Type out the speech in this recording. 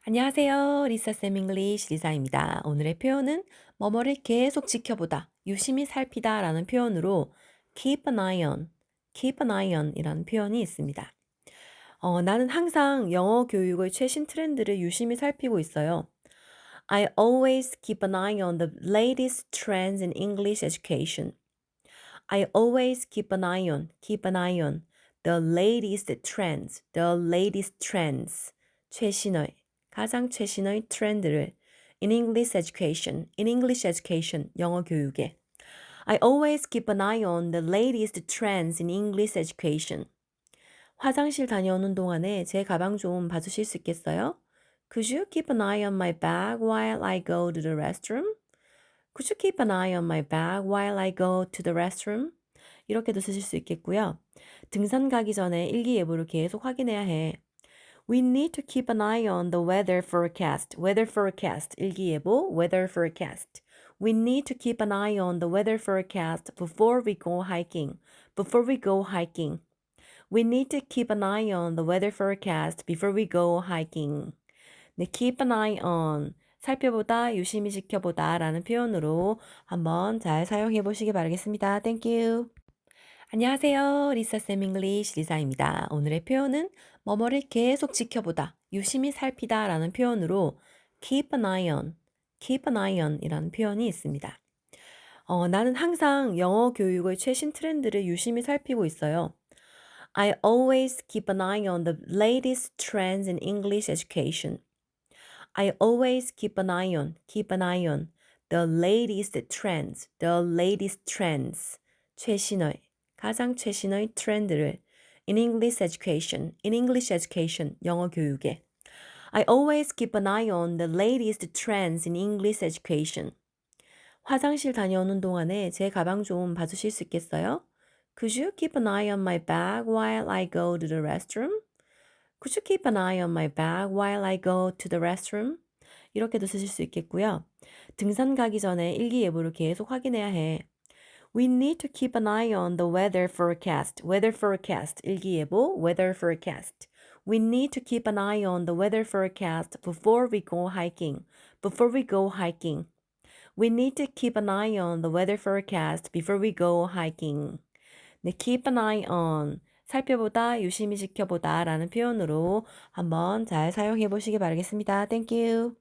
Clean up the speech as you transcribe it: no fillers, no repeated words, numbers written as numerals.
안녕하세요. 리사쌤 잉글리시 리사입니다. 오늘의 표현은 뭐뭐를 계속 지켜보다, 유심히 살피다 라는 표현으로 keep an eye on, keep an eye on 이라는 표현이 있습니다. 나는 항상 영어 교육의 최신 트렌드를 유심히 살피고 있어요. I always keep an eye on the latest trends in English education. I always keep an eye on the latest trends, the latest trends. 최신의, 가장 최신의 트렌드를 in English education, 영어 교육에. I always keep an eye on the latest trends in English education. 화장실 다녀오는 동안에 제 가방 좀 봐주실 수 있겠어요? Could you keep an eye on my bag while I go to the restroom? Could you keep an eye on my bag while I go to the restroom? 이렇게도 쓰실 수 있겠고요. 등산 가기 전에 일기예보를 계속 확인해야 해. We need to keep an eye on the weather forecast. Weather forecast. 일기예보, weather forecast. We need to keep an eye on the weather forecast before we go hiking. Before we go hiking. We need to keep an eye on the weather forecast before we go hiking. 네, keep an eye on. 살펴보다, 유심히 지켜보다 라는 표현으로 한번 잘 사용해 보시기 바라겠습니다. Thank you. 안녕하세요. 리사쌤 잉글리시 리사입니다. 오늘의 표현은 뭐뭐를 계속 지켜보다, 유심히 살피다 라는 표현으로 keep an eye on, keep an eye on 이라는 표현이 있습니다. 나는 항상 영어 교육의 최신 트렌드를 유심히 살피고 있어요. I always keep an eye on the latest trends in English education. I always keep an eye on the latest trends, the latest trends. 최신의, 가장 최신의 트렌드를 in English education, 영어 교육에. I always keep an eye on the latest trends in English education. 화장실 다녀오는 동안에 제 가방 좀 봐주실 수 있겠어요? Could you keep an eye on my bag while I go to the restroom? Could you keep an eye on my bag while I go to the restroom? 이렇게도 쓰실 수 있겠고요. 등산 가기 전에 일기예보를 계속 확인해야 해. We need to keep an eye on the weather forecast. Weather forecast. 일기예보, weather forecast. We need to keep an eye on the weather forecast before we go hiking. Before we go hiking. We need to keep an eye on the weather forecast before we go hiking. 네, keep an eye on. 살펴보다, 유심히 지켜보다 라는 표현으로 한번 잘 사용해 보시기 바라겠습니다. Thank you.